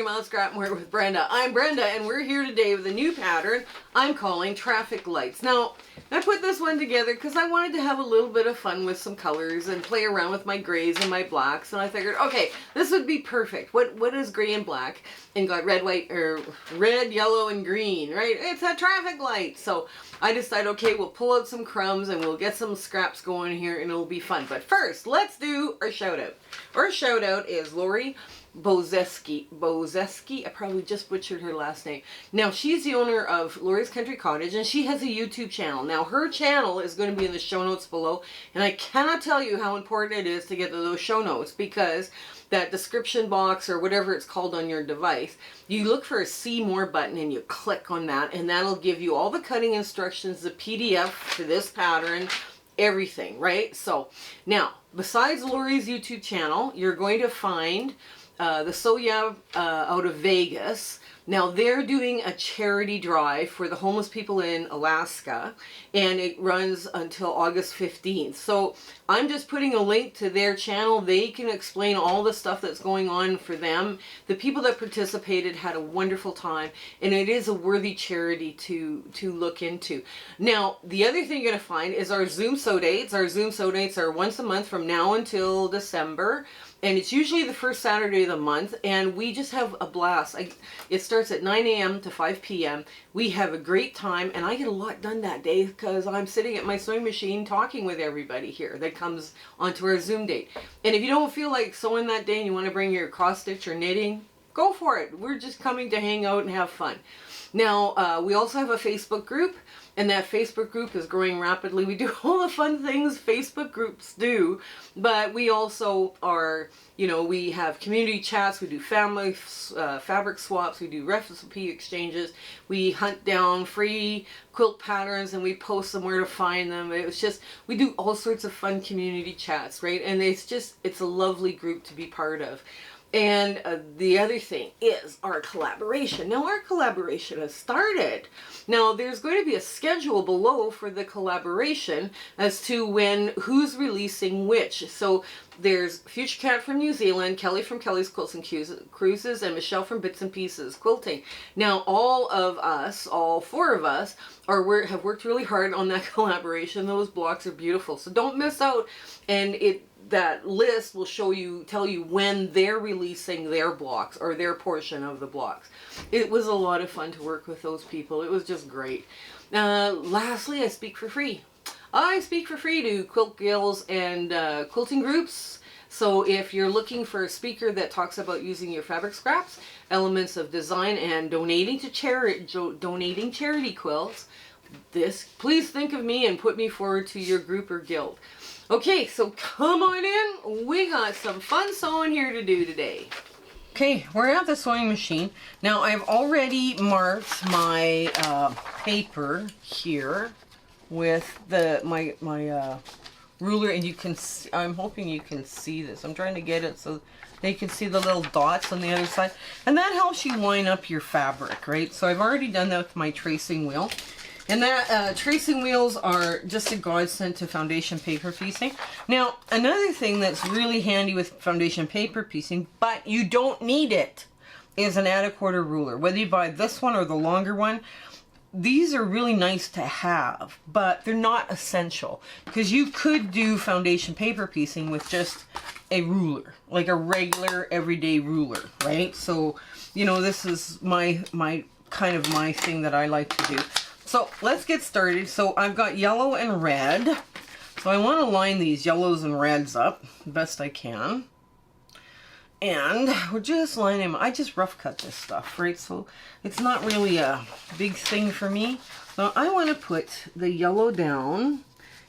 Mouth Scrap More with Brenda. I'm Brenda and we're here today with a new pattern I'm calling traffic lights. Now, I put this one together because I wanted to have a little bit of fun with some colors and play around with my grays and my blacks, and I figured, okay, this would be perfect. What is gray and black? And got red, white, or red, yellow, and green, right? It's a traffic light. So I decided, okay, we'll pull out some crumbs and we'll get some scraps going here and it'll be fun. But first, let's do our shout out. Our shout out is Lori Bozeski. I probably just butchered her last name. Now, she's the owner of Lori's Country Cottage, and she has a YouTube channel. Now, her channel is going to be in the show notes below, and I cannot tell you how important it is to get to those show notes, because that description box, or whatever it's called on your device, you look for a See More button and you click on that, and that'll give you all the cutting instructions, the PDF for this pattern, everything, right? So, now, besides Lori's YouTube channel, you're going to find the Soya out of Vegas. Now they're doing a charity drive for the homeless people in Alaska, and it runs until August 15th. So I'm just putting a link to their channel. They can explain all the stuff that's going on for them. The people that participated had a wonderful time, and it is a worthy charity to look into. Now, the other thing you're going to find is our Zoom sew dates. Our Zoom sew dates are once a month from now until December. And it's usually the first Saturday of the month, and we just have a blast. It starts at 9 a.m. to 5 p.m. We have a great time, and I get a lot done that day because I'm sitting at my sewing machine talking with everybody here that comes onto our Zoom date. And if you don't feel like sewing that day and you want to bring your cross stitch or knitting, go for it. We're just coming to hang out and have fun. Now, we also have a Facebook group, and that Facebook group is growing rapidly. We do all the fun things Facebook groups do, but we also are, you know, we have community chats, we do family fabric swaps, we do recipe exchanges, we hunt down free quilt patterns and we post them where to find them. It's just, we do all sorts of fun community chats, right? And it's a lovely group to be part of. And the other thing is our collaboration. Now, our collaboration has started. Now, there's going to be a schedule below for the collaboration as to who's releasing which. So there's Future Cat from New Zealand, Kelly from Kelly's Quilts and Cruises, and Michelle from Bits and Pieces Quilting. Now, all of us, all four of us, have worked really hard on that collaboration. Those blocks are beautiful, so don't miss out. And that list will tell you when they're releasing their blocks or their portion of the blocks. It was a lot of fun to work with those people. It was just great. Lastly, I speak for free. I speak for free to quilt guilds and quilting groups. So if you're looking for a speaker that talks about using your fabric scraps, elements of design, and donating charity quilts, please think of me and put me forward to your group or guild. Okay, so come on in. We got some fun sewing here to do today. Okay, we're at the sewing machine. Now, I've already marked my paper here with my ruler, and you can see, I'm hoping you can see this. I'm trying to get it so they can see the little dots on the other side. And that helps you line up your fabric, right? So I've already done that with my tracing wheel. And that tracing wheels are just a godsend to foundation paper piecing. Now, another thing that's really handy with foundation paper piecing, but you don't need it, is an add a quarter ruler. Whether you buy this one or the longer one, these are really nice to have, but they're not essential, because you could do foundation paper piecing with just a ruler, like a regular everyday ruler, right? So, you know, this is my kind of my thing that I like to do. So let's get started. So I've got yellow and red. So I want to line these yellows and reds up the best I can. And we're just lining them. I just rough cut this stuff, right? So it's not really a big thing for me. So I want to put the yellow down,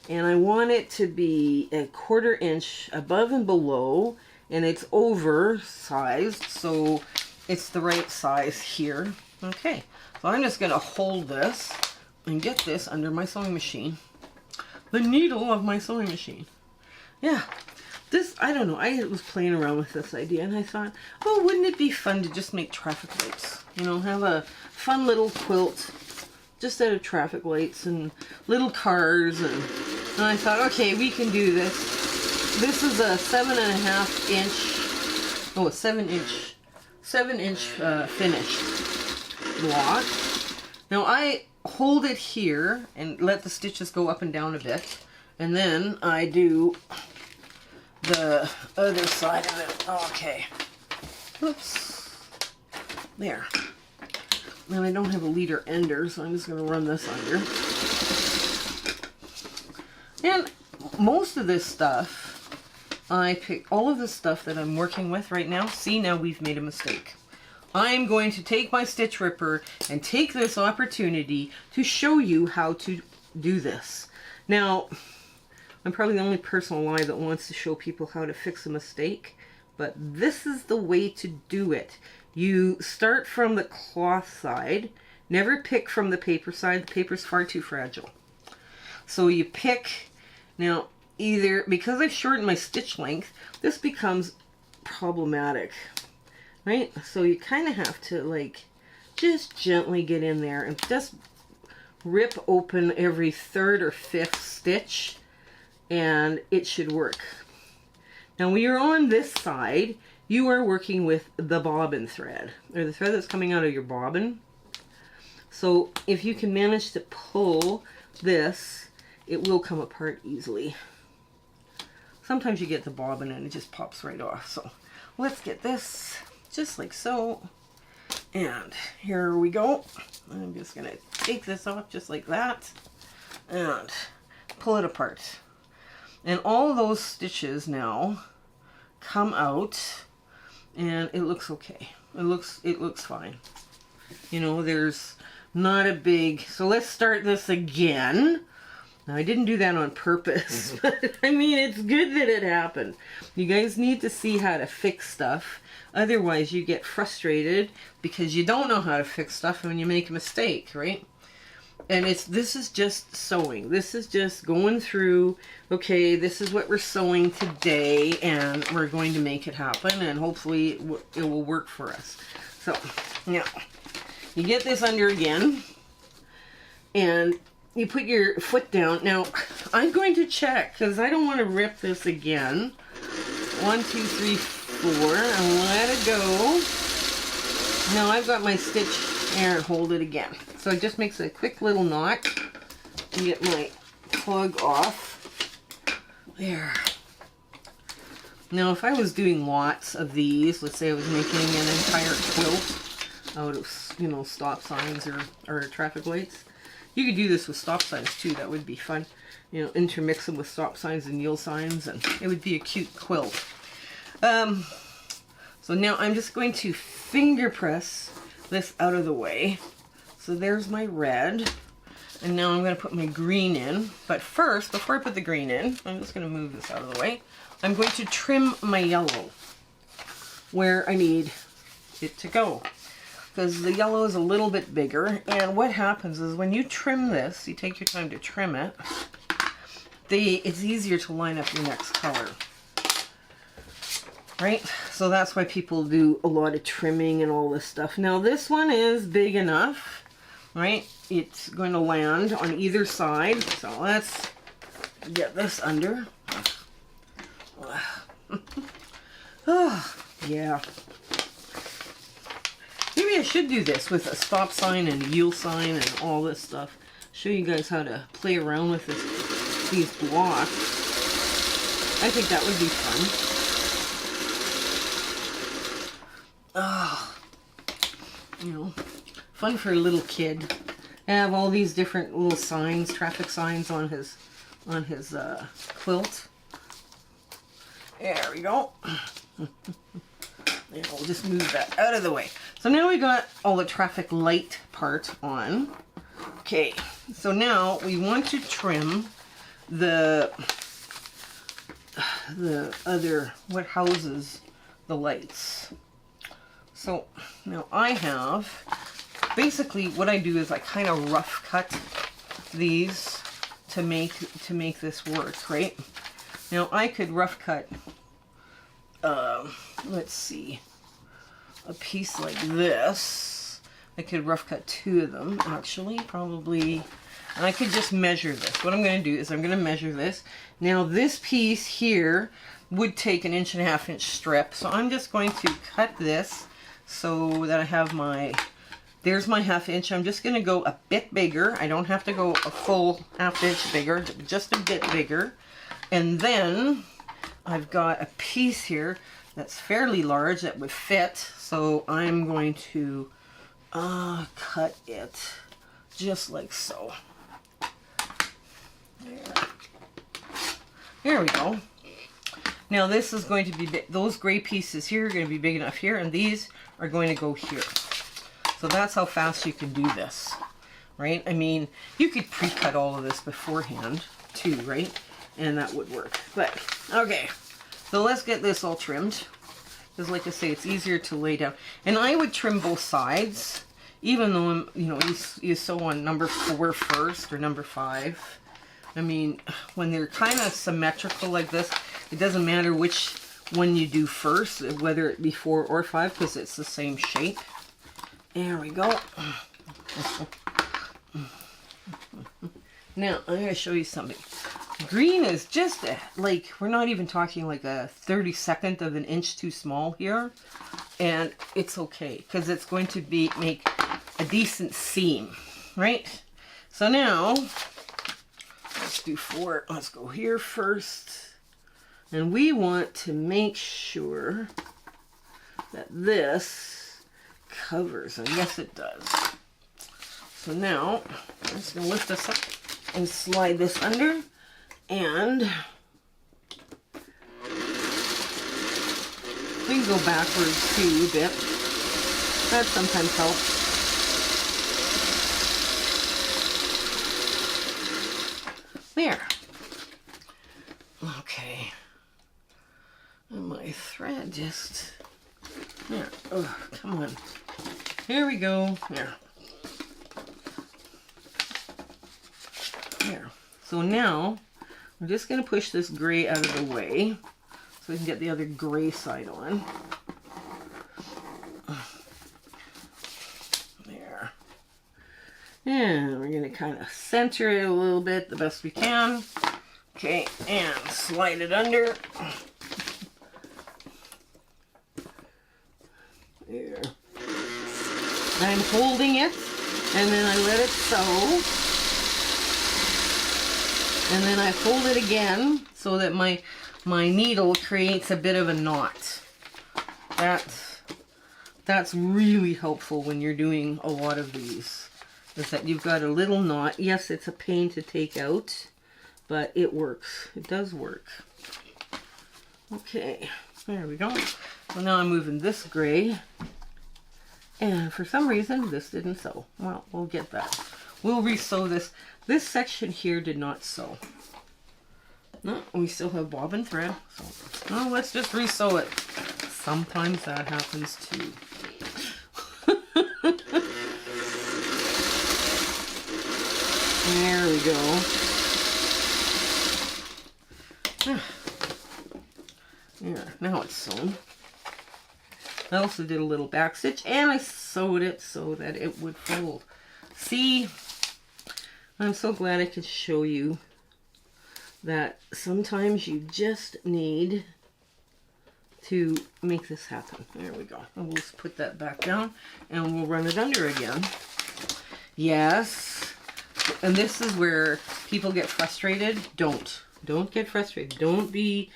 and I want it to be a 1/4 inch above and below, and it's oversized, so it's the right size here. Okay, so I'm just going to hold this and get this under my sewing machine. The needle of my sewing machine. Yeah, this, I don't know, I was playing around with this idea and I thought, oh, wouldn't it be fun to just make traffic lights? You know, have a fun little quilt just out of traffic lights and little cars. And I thought, okay, we can do this. This is a 7.5 inch, oh, a 7 inch 7-inch finished block. Now I hold it here and let the stitches go up and down a bit, and then I do the other side of it. Okay. Oops. There. And I don't have a leader ender, so I'm just going to run this under. And most of this stuff, I pick all of the stuff that I'm working with right now. See, now we've made a mistake. I'm going to take my stitch ripper and take this opportunity to show you how to do this. Now, I'm probably the only person alive that wants to show people how to fix a mistake, but this is the way to do it. You start from the cloth side. Never pick from the paper side. The paper's far too fragile. So you pick, now either, because I've shortened my stitch length, this becomes problematic, right? So you kind of have to like just gently get in there and just rip open every 3rd or 5th stitch, and it should work. Now when you're on this side, you are working with the bobbin thread, or the thread that's coming out of your bobbin. So if you can manage to pull this, it will come apart easily. Sometimes you get the bobbin and it just pops right off. So let's get this just like so. And here we go. I'm just going to take this off just like that and pull it apart. And all those stitches now come out, and it looks okay. It looks fine. You know, there's not a big, so let's start this again. Now I didn't do that on purpose, but I mean, it's good that it happened. You guys need to see how to fix stuff. Otherwise you get frustrated because you don't know how to fix stuff when you make a mistake, right? And this is just sewing. This is just going through, okay, this is what we're sewing today, and we're going to make it happen, and hopefully it will work for us. So, now, you get this under again, and you put your foot down. Now, I'm going to check, because I don't want to rip this again. 1, 2, 3, 4, and let it go. Now, I've got my stitch and hold it again. So it just makes a quick little knot and get my plug off. There. Now if I was doing lots of these, let's say I was making an entire quilt out of, you know, stop signs or traffic lights. You could do this with stop signs too. That would be fun. You know, intermix them with stop signs and yield signs, and it would be a cute quilt. So now I'm just going to finger press this out of the way. So there's my red, and now I'm going to put my green in. But first, before I put the green in, I'm just going to move this out of the way. I'm going to trim my yellow where I need it to go, because the yellow is a little bit bigger. And what happens is when you trim this, you take your time to trim it, it's easier to line up your next color. Right? So that's why people do a lot of trimming and all this stuff. Now this one is big enough, right? It's going to land on either side. So let's get this under. Oh, yeah. Maybe I should do this with a stop sign and a yield sign and all this stuff. Show you guys how to play around with these blocks. I think that would be fun. Oh, you know, fun for a little kid. I have all these different little signs, traffic signs on his quilt. There we go. Yeah, we'll just move that out of the way. So now we got all the traffic light part on. Okay, so now we want to trim the other, what houses the lights. So now I have, basically what I do is I kind of rough cut these to make this work, right? Now I could rough cut, let's see, a piece like this. I could rough cut 2 of them actually, probably, and I could just measure this. What I'm going to do is I'm going to measure this. Now this piece here would take an 1.5 inch strip, so I'm just going to cut this so that I have my, there's my 1/2 inch. I'm just going to go a bit bigger. I don't have to go a full 1/2 inch bigger, just a bit bigger. And then I've got a piece here that's fairly large that would fit. So I'm going to cut it just like so. There we go. Now this is going to be big. Those gray pieces here are going to be big enough here, and these are going to go here. So that's how fast you can do this, right? I mean, you could pre-cut all of this beforehand too, right? And that would work. But okay, so let's get this all trimmed. Because like I say, it's easier to lay down. And I would trim both sides, even though, you know, you sew on number 4 first or number 5. I mean, when they're kind of symmetrical like this, it doesn't matter which one you do first, whether it be 4 or 5, because it's the same shape. There we go. Now, I'm going to show you something. Green is just like, we're not even talking like a 32nd of an inch too small here. And it's okay, because it's going to make a decent seam, right? So now, let's do 4. Let's go here first. And we want to make sure that this covers, and yes it does. So now, I'm just going to lift this up and slide this under, and we can go backwards too a bit. That sometimes helps. There. Okay. And my thread just, there. Oh, come on. Here we go. There. There. So now, I'm just going to push this gray out of the way so we can get the other gray side on. There. And we're going to kind of center it a little bit the best we can. Okay, and slide it under. There. I'm holding it, and then I let it sew. And then I fold it again so that my needle creates a bit of a knot. That's really helpful when you're doing a lot of these. Is that you've got a little knot. Yes, it's a pain to take out, but it works. It does work. Okay, there we go. So now I'm moving this gray. And for some reason, this didn't sew. Well, we'll get that. We'll re-sew this. This section here did not sew. No, we still have bobbin thread. So, no, let's just re-sew it. Sometimes that happens too. There we go. There, now it's sewn. I also did a little back stitch, and I sewed it so that it would fold. See, I'm so glad I could show you that sometimes you just need to make this happen. There we go. And we'll just put that back down, and we'll run it under again. Yes. And this is where people get frustrated. Don't get frustrated. Don't get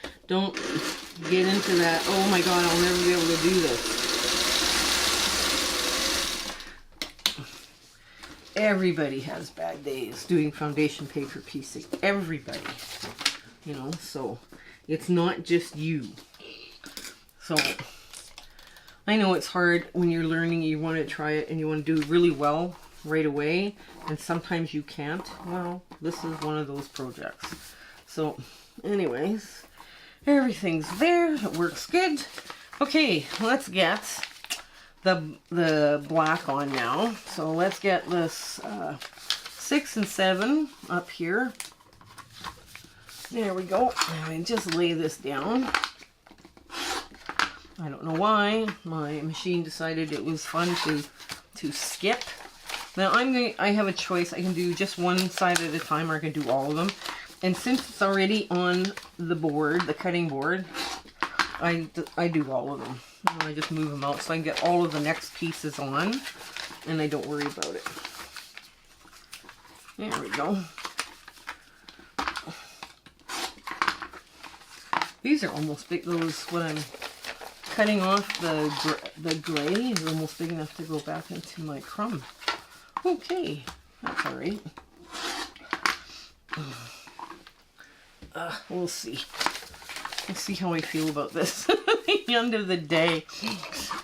into that, oh my god, I'll never be able to do this. Everybody has bad days doing foundation paper piecing. Everybody. You know, so it's not just you. So I know it's hard when you're learning, you want to try it and you want to do really well right away, and sometimes you can't. Well, this is one of those projects. So anyways, everything's there. It works good. Okay, let's get the black on now. So let's get this 6 and 7 up here. There we go. And just lay this down. I don't know why my machine decided it was fun to skip. Now I have a choice. I can do just one side at a time, or I can do all of them. And since it's already on the board, the cutting board, I do all of them. I just move them out so I can get all of the next pieces on, and I don't worry about it. There we go. These are almost big. Those, what I'm cutting off, the gray is almost big enough to go back into my crumb. Okay, that's all right. We'll see. We'll see how I feel about this at the end of the day.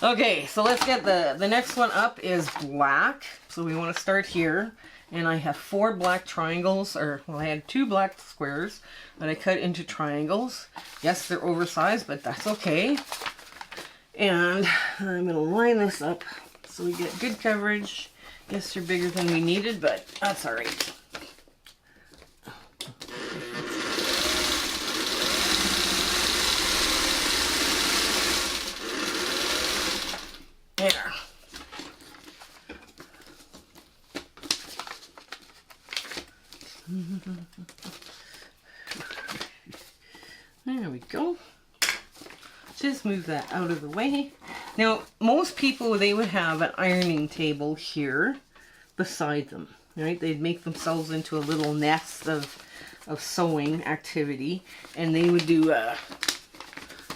Okay, so let's get the next one up is black. So we want to start here. And I have 4 black triangles, or well, I had 2 black squares that I cut into triangles. Yes, they're oversized, but that's okay. And I'm going to line this up so we get good coverage. Yes, they're bigger than we needed, but that's all right. There. There we go. Just move that out of the way. Now, most people, they would have an ironing table here beside them, right? They'd make themselves into a little nest of sewing activity, and they would do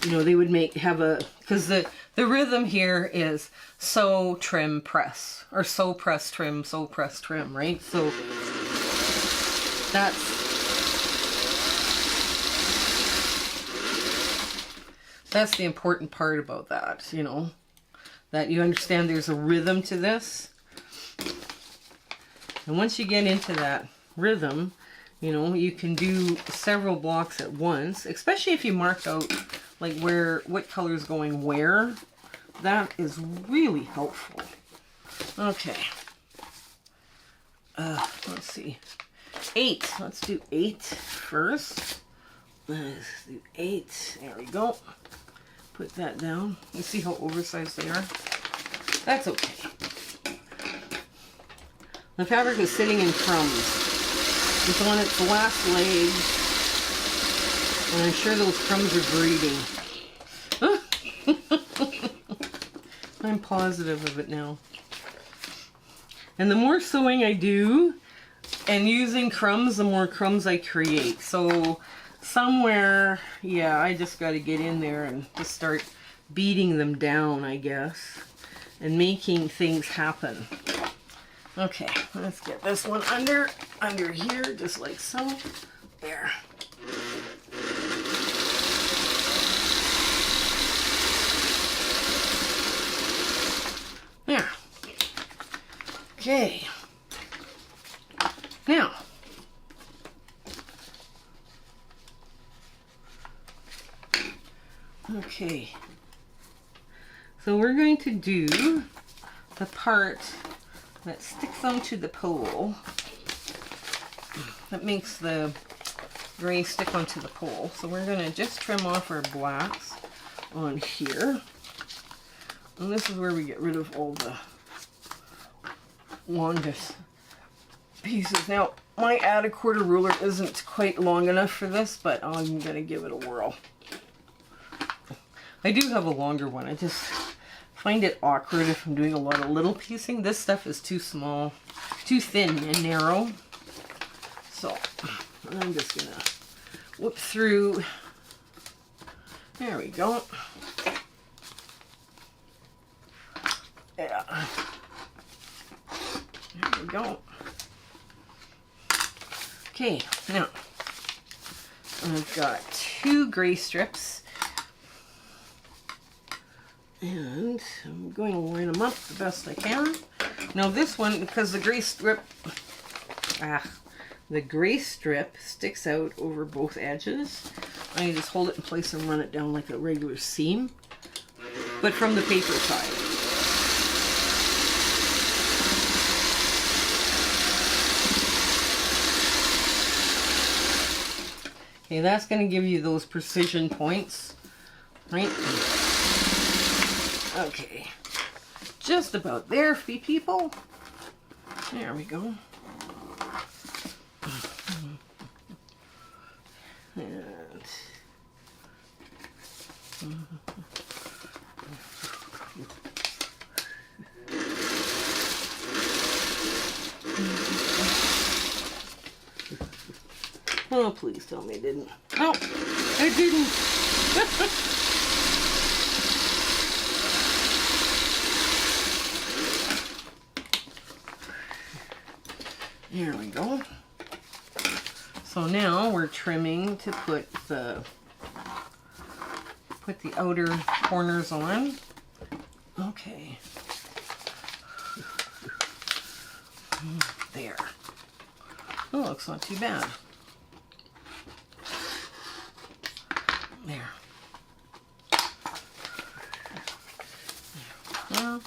you know, they would because the rhythm here is sew, trim, press, or sew, press, trim, right? So that's the important part about that, you know, that you understand there's a rhythm to this. And once you get into that rhythm, you know, you can do several blocks at once, especially if you mark out like what color is going where. That is really helpful. Okay. Let's see. 8. Let's do 8 first. Let's do 8. There we go. Put that down. You see how oversized they are? That's okay. The fabric is sitting in crumbs. It's on its last legs. And I'm sure those crumbs are breeding. I'm positive of it now. And the more sewing I do, and using crumbs, the more crumbs I create. So somewhere, yeah, I just got to get in there and just start beating them down, I guess, and making things happen. Okay, let's get this one under here, just like so. There. There. Okay. Now, okay, so we're going to do the part that sticks onto the pole, that makes the gray stick onto the pole. So we're going to just trim off our blacks on here. And this is where we get rid of all the longest pieces. Now, my add a quarter ruler isn't quite long enough for this, but I'm going to give it a whirl. I do have a longer one. I just find it awkward if I'm doing a lot of little piecing. This stuff is too small, too thin and narrow. So I'm just going to whip through. There we go. Yeah. There we go. Okay, now I've got 2 gray strips, and I'm going to line them up the best I can. Now this one, because the gray strip sticks out over both edges, I just hold it in place and run it down like a regular seam, but from the paper side. Okay, that's going to give you those precision points, right? Okay, just about there, people. There we go. And Oh, please tell me it didn't. No, it didn't. There we go. So now we're trimming to put the outer corners on. Okay. There. Oh, looks not too bad. There. Well,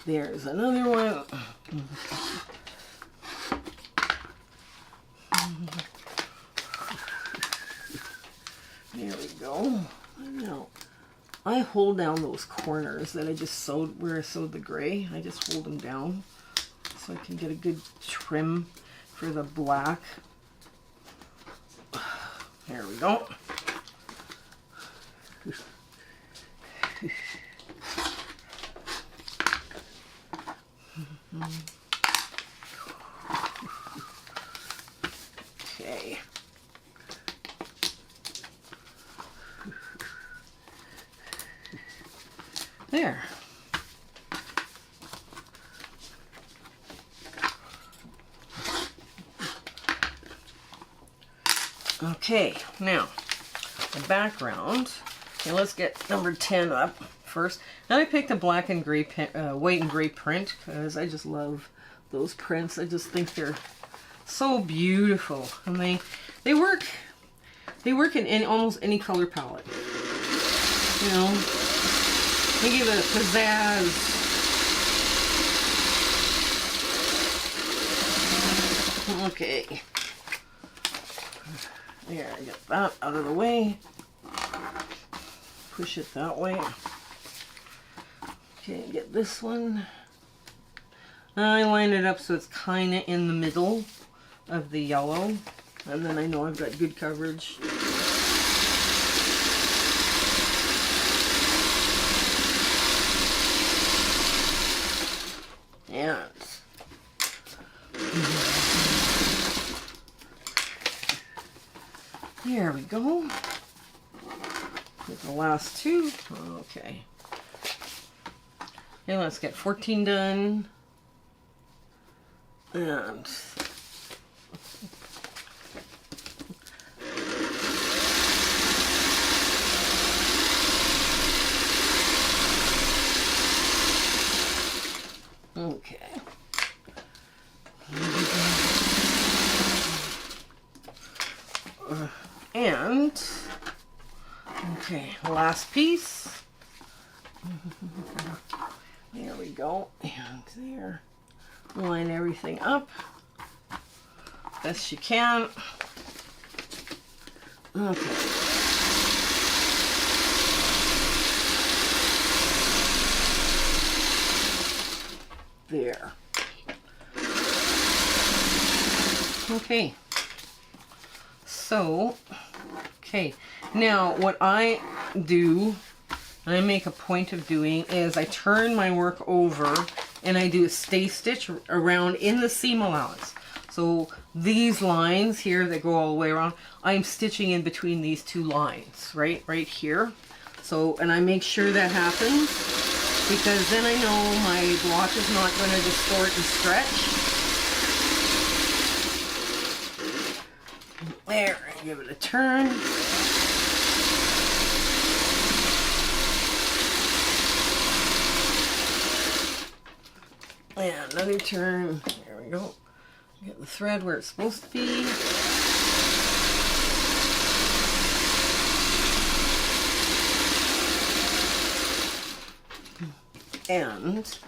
there's another one. There we go. Now, I hold down those corners that I just sewed, where I sewed the gray. I just hold them down so I can get a good trim for the black. There we go. Okay. There. Okay, now the background. Okay, let's get number 10 up first. And I picked a black and gray, white and gray print because I just love those prints. I just think they're so beautiful, and they work in almost any color palette. You know, they give it a pizzazz. Okay. There, I get that out of the way. Push it that way. Okay, get this one. I line it up so it's kind of in the middle of the yellow, and then I know I've got good coverage. And there we go. Get the last two. Okay. And let's get 14 done. And okay. And okay, last piece. There we go. And there. Line everything up best you can. Okay. There. Okay. So, okay. Now, what I do, I make a point of doing, is I turn my work over and I do a stay stitch around in the seam allowance. So these lines here that go all the way around, I'm stitching in between these two lines, right here. So, and I make sure that happens, because then I know my block is not going to distort and stretch. There, and give it a turn. And another turn. There we go. Get the thread where it's supposed to be. And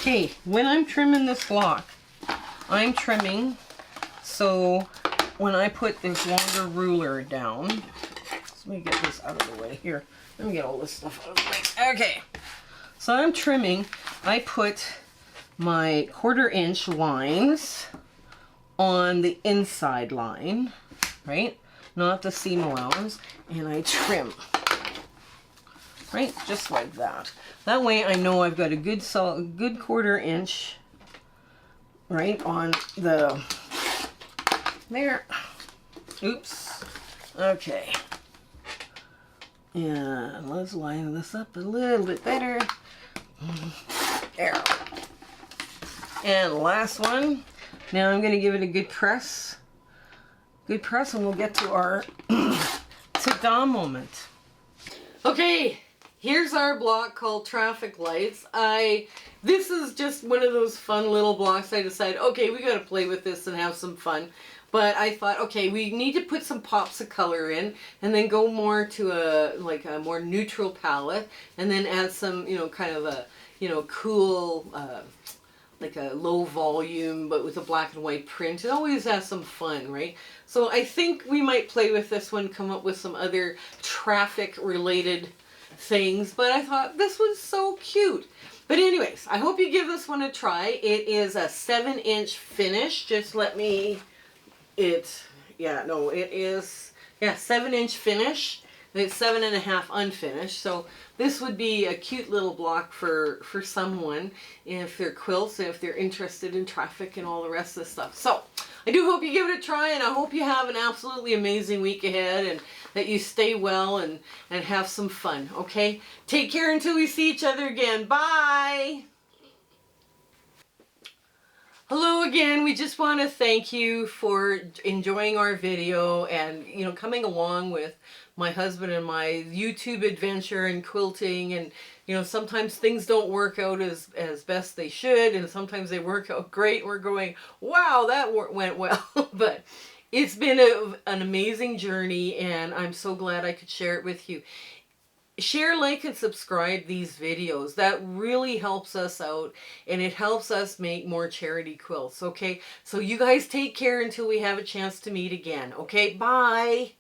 okay, when I'm trimming this block, I'm trimming so when I put this longer ruler down, let me get this out of the way here. Let me get all this stuff out of the way. Okay, So I'm trimming. I put my 1/4 inch lines on the inside line, right? Not the seam allowance, and I trim, right? Just like that. That way I know I've got a good solid, good 1/4 inch, right, on the, there. Oops. Okay. And let's line this up a little bit better. There. And last one. Now I'm going to give it a good press. Good press, and we'll get to our ta-da moment. Okay, here's our block called Traffic Lights. This is just one of those fun little blocks. I decided, okay, we got to play with this and have some fun. But I thought, okay, we need to put some pops of color in, and then go more to a more neutral palette, and then add some, you know, kind of a, you know, cool, like a low volume, but with a black and white print. It always has some fun, right? So I think we might play with this one, come up with some other traffic related things, but I thought this was so cute. But anyways, I hope you give this one a try. It is a 7-inch finish. Just let me, it is, 7-inch finish. And it's 7.5 unfinished. So this would be a cute little block for someone if they're quilts and if they're interested in traffic and all the rest of the stuff. So I do hope you give it a try, and I hope you have an absolutely amazing week ahead, and that you stay well and have some fun, okay? Take care until we see each other again. Bye! Hello again. We just want to thank you for enjoying our video and, you know, coming along with my husband and my YouTube adventure and quilting. And, you know, sometimes things don't work out as best they should, and sometimes they work out great. We're going, wow, that went well. But it's been an amazing journey, and I'm so glad I could share it with you. Share, like, and subscribe these videos. That really helps us out, and it helps us make more charity quilts, okay? So you guys take care until we have a chance to meet again, okay? Bye!